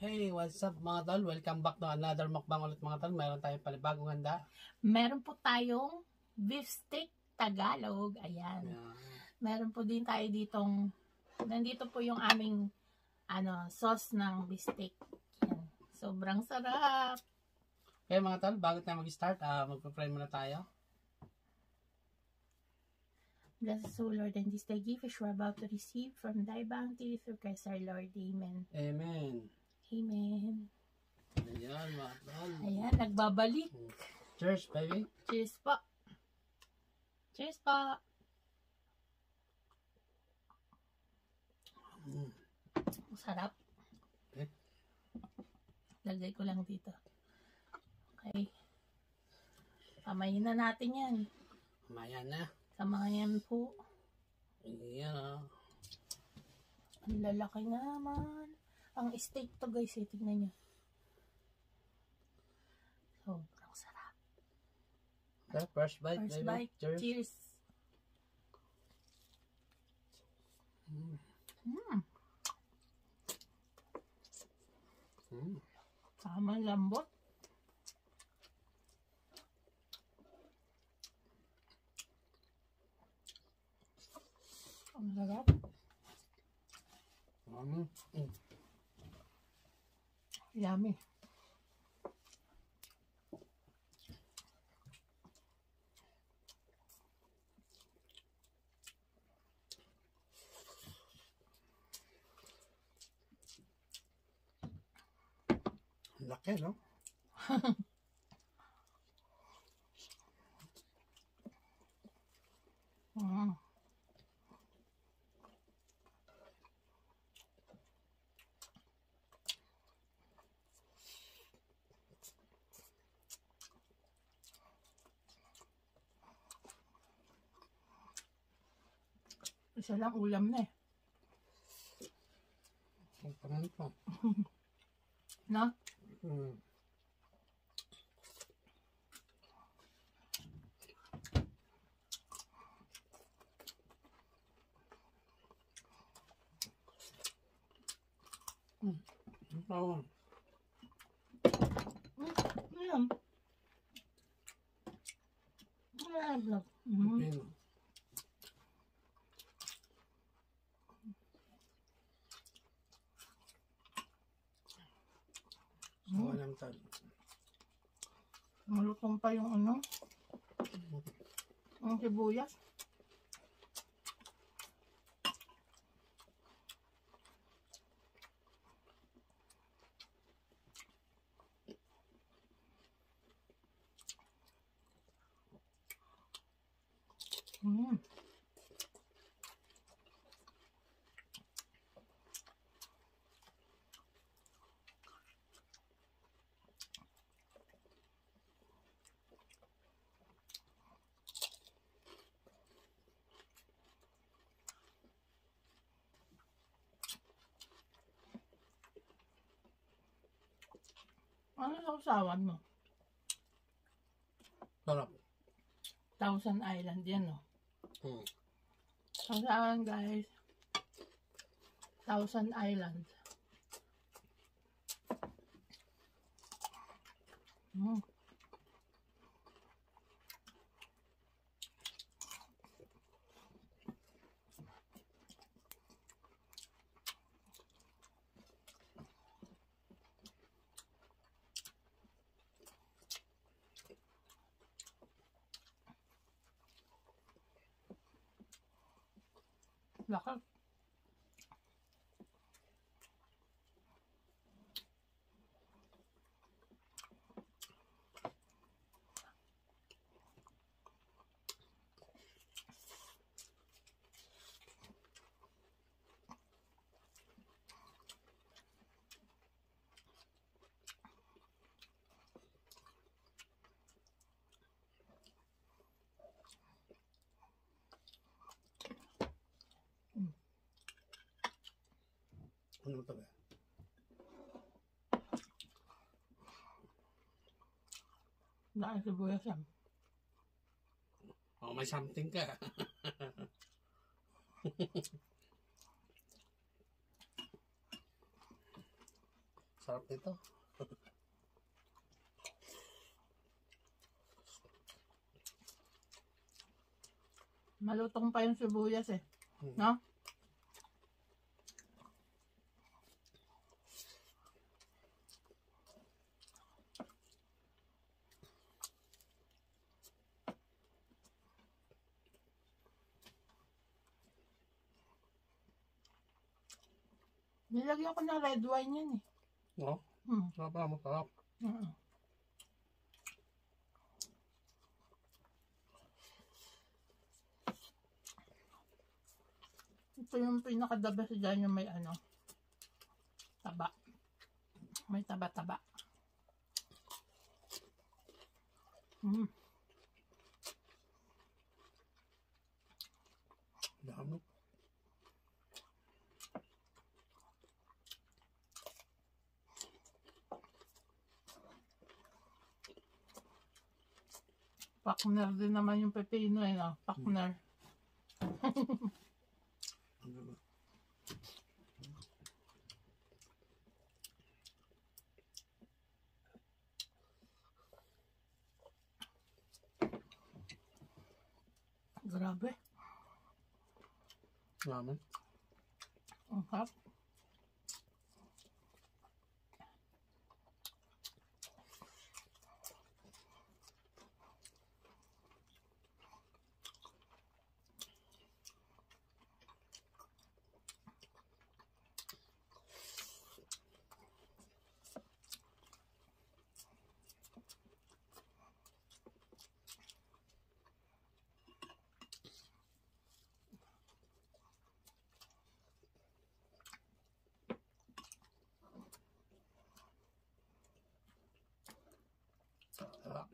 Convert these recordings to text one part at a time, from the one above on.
Hey, what's up mga tol? Welcome back to another mukbang ulit mga tol. Meron tayong palibagong handa. Meron po tayong beef steak Tagalog. Ayan. Yeah. Meron po din tayo ditong, nandito po yung aming sauce ng beef steak. Ayan. Sobrang sarap. Okay mga tol, bago tayo mag-start, magpa-pray muna tayo. Bless us, O Lord, and this thy gift which we're about to receive from thy bounty through Christ our Lord. Amen. Amen. Amen. Ayan mga tol. Ayan, nagbabalik. Cheers, baby. Cheers po. Cheers po. Sarap. Okay. Lagay ko lang dito. Okay. Kamayin na natin yan. Maya na. Kamayan po. Ayan. Ang lalaki naman. Ang steak to guys, tignan nyo. Sobrang sarap. Okay, first bite, First baby. bite. Cheers. Cheers. Tama, lambot. Ang sarap. Yummy. Laki, no? Isa lang ulam na eh. Ang pangalan ko. No? Oh. Ayan. Ayan. Okay. Walang tol. Malutong pa yung ang sibuyas. Ano sa usawan mo? Sarap. Thousand Island yan, no? Usawan, guys. Thousand Island. Laki. Ano ito ba? Dahil sibuyas yan. Oh, may something ka. Sarap nito. Malutong pa yung sibuyas eh. Hmm. No? Nilagyan ko ng red wine yan eh. No? Sarap na, masarap. Mm. Ito yung pinaka-the best dyan yung may ano, taba. May taba-taba. Dami. Partner din naman yung pepino eh, no? Partner. Grabe. Ramen. Ang sarap. Sarap.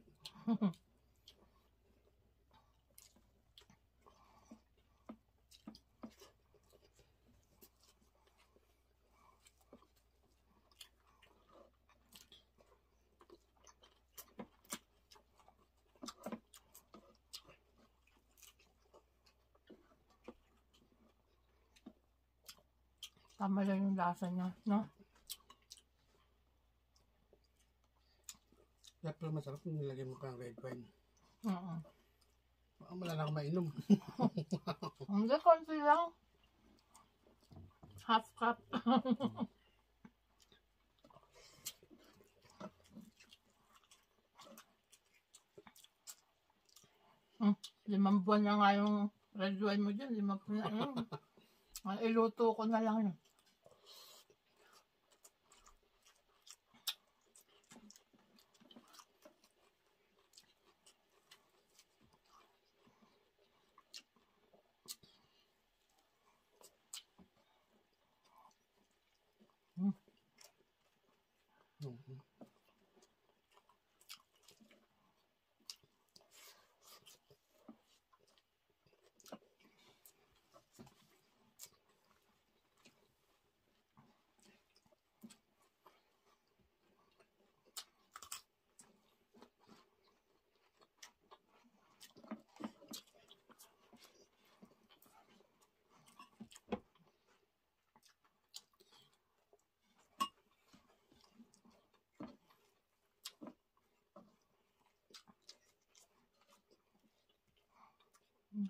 Tama lang yung lasa niya, no? Kaya pala masarap kung nilagay mo kang red wine. Oo. Baka wala na akong mainom. Hindi, konti lang. Half cup. Limang buwan na nga yung red wine mo dyan. Limang buwan na yun. Iluto ko na lang yun.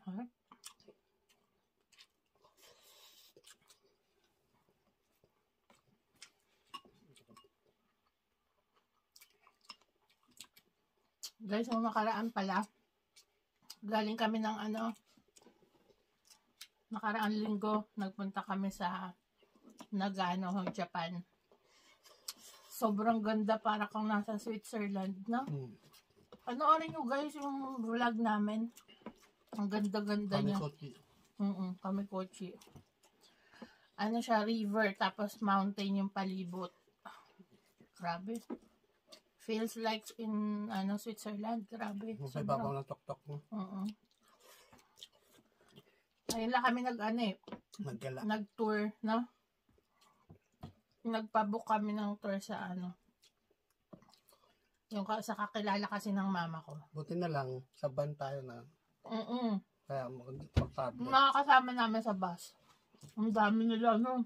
Harap. Guys, yung nakaraan pala, galing kami ng nakaraang linggo, nagpunta kami sa Nagano, Japan. Sobrang ganda, para kang nasa Switzerland, no? Panoorin nyo guys yung vlog namin. Ang ganda-ganda niya. Kamikochi. Kamikochi. Ano siya, river, tapos mountain yung palibot. Grabe. Feels like in Switzerland. Grabe. May babaw na tok-tok mo. Ayun lang kami Nagkala. nag-tour, no? Nagpabook kami ng tour sa yung sa kakilala kasi ng mama ko. Buti na lang, sa van tayo na. Kaya magpapable. Makakasama namin sa bus. Ang dami nila, no?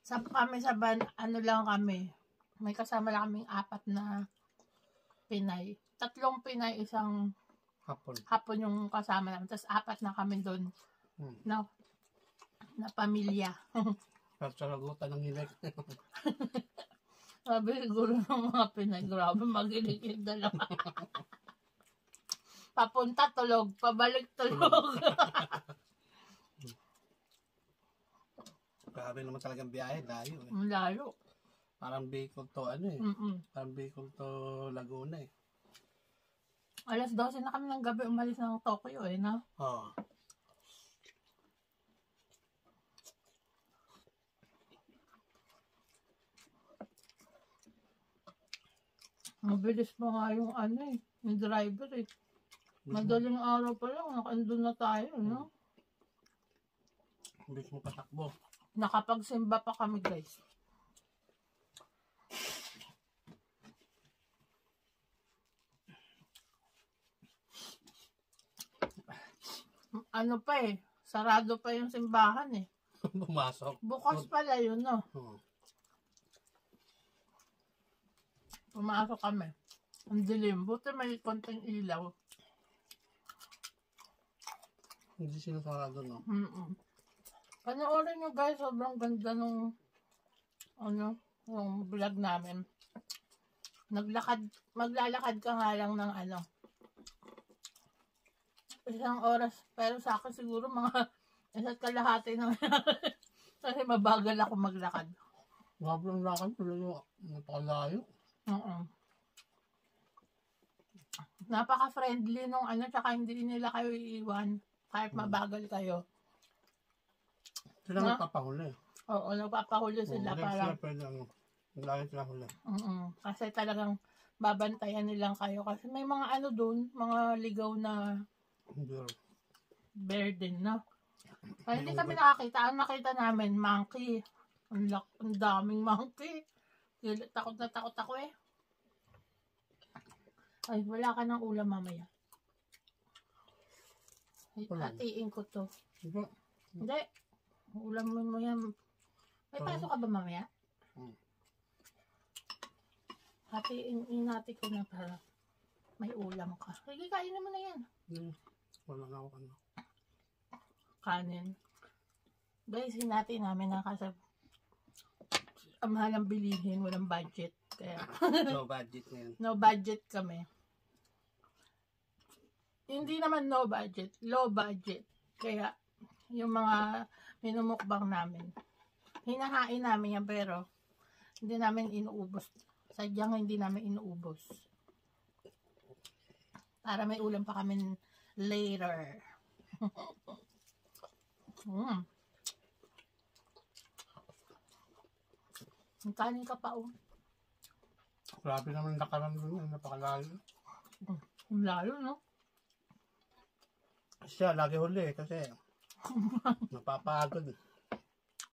Kami sa van, ano lang kami. May kasama lang kaming 4 na Pinay. 3 Pinay, isang hapon yung kasama namin. Tapos 4 na kami doon na pamilya. Sasagutan ng hilik. Sabi siguro ng mga Pinay, grabe magilig yung dalawa. Papunta tulog, pabalik tulog. Grabe naman talagang biyahe, layo eh. Ang layo. Parang Bicol to ano eh. Parang Bicol to Laguna eh. Alas 12 na kami ng gabi umalis ng Tokyo eh, no? Oo. Mabilis pa nga yung ano eh, yung driver eh. Madaling araw pa lang, nakaandun na tayo, no? Bilis mo patakbo. Nakapagsimba pa kami, guys. Ano pa eh, sarado pa yung simbahan eh. Pumasok. Bukas pala yun, no? Pumasok kami. Ang dilim. Buti may konting ilaw. Hindi sinasarado, no? Panoorin nyo guys, sobrang ganda nung yung vlog namin. Maglalakad ka nga lang ng isang oras. Pero sa akin siguro mga isa't kalahati na kasi mabagal ako maglakad. Grabe ang lakad, pero napakalayo. Napaka-friendly nung tsaka hindi nila kayo iiwan kahit mabagal kayo. Sila nagpapahuli. Oo, nagpapahuli sila para Lagi sila huli. kasi talagang babantayan nilang kayo kasi may mga doon, mga ligaw na bear din, no? Kaya hindi kami nakakita. Ang nakita namin, monkey. Ang daming monkey. Takot na takot ako eh. Ay, wala ka ng ulam mamaya. Hatiin ko to. Hindi. Ulam mo yan. May pasok ka ba mamaya? Hatiin ko na para may ulam ka. Sige, kainin mo na yan. Wala na ako Kanin. Guys, hinati namin na kasi ang mahal ang bilihin, walang budget. Kaya no budget na yan. no budget kami. Hindi naman no budget, low budget. Kaya yung mga minumukbang namin, hinahain namin yan pero hindi namin inuubos. Sadyang hindi namin inuubos. Para may ulam pa kami later. Ang kanin ka pa, oh. Grabe naman lakaran doon, napakalayo. Ang layo, no? Siya, lagi huli kasi napapagod.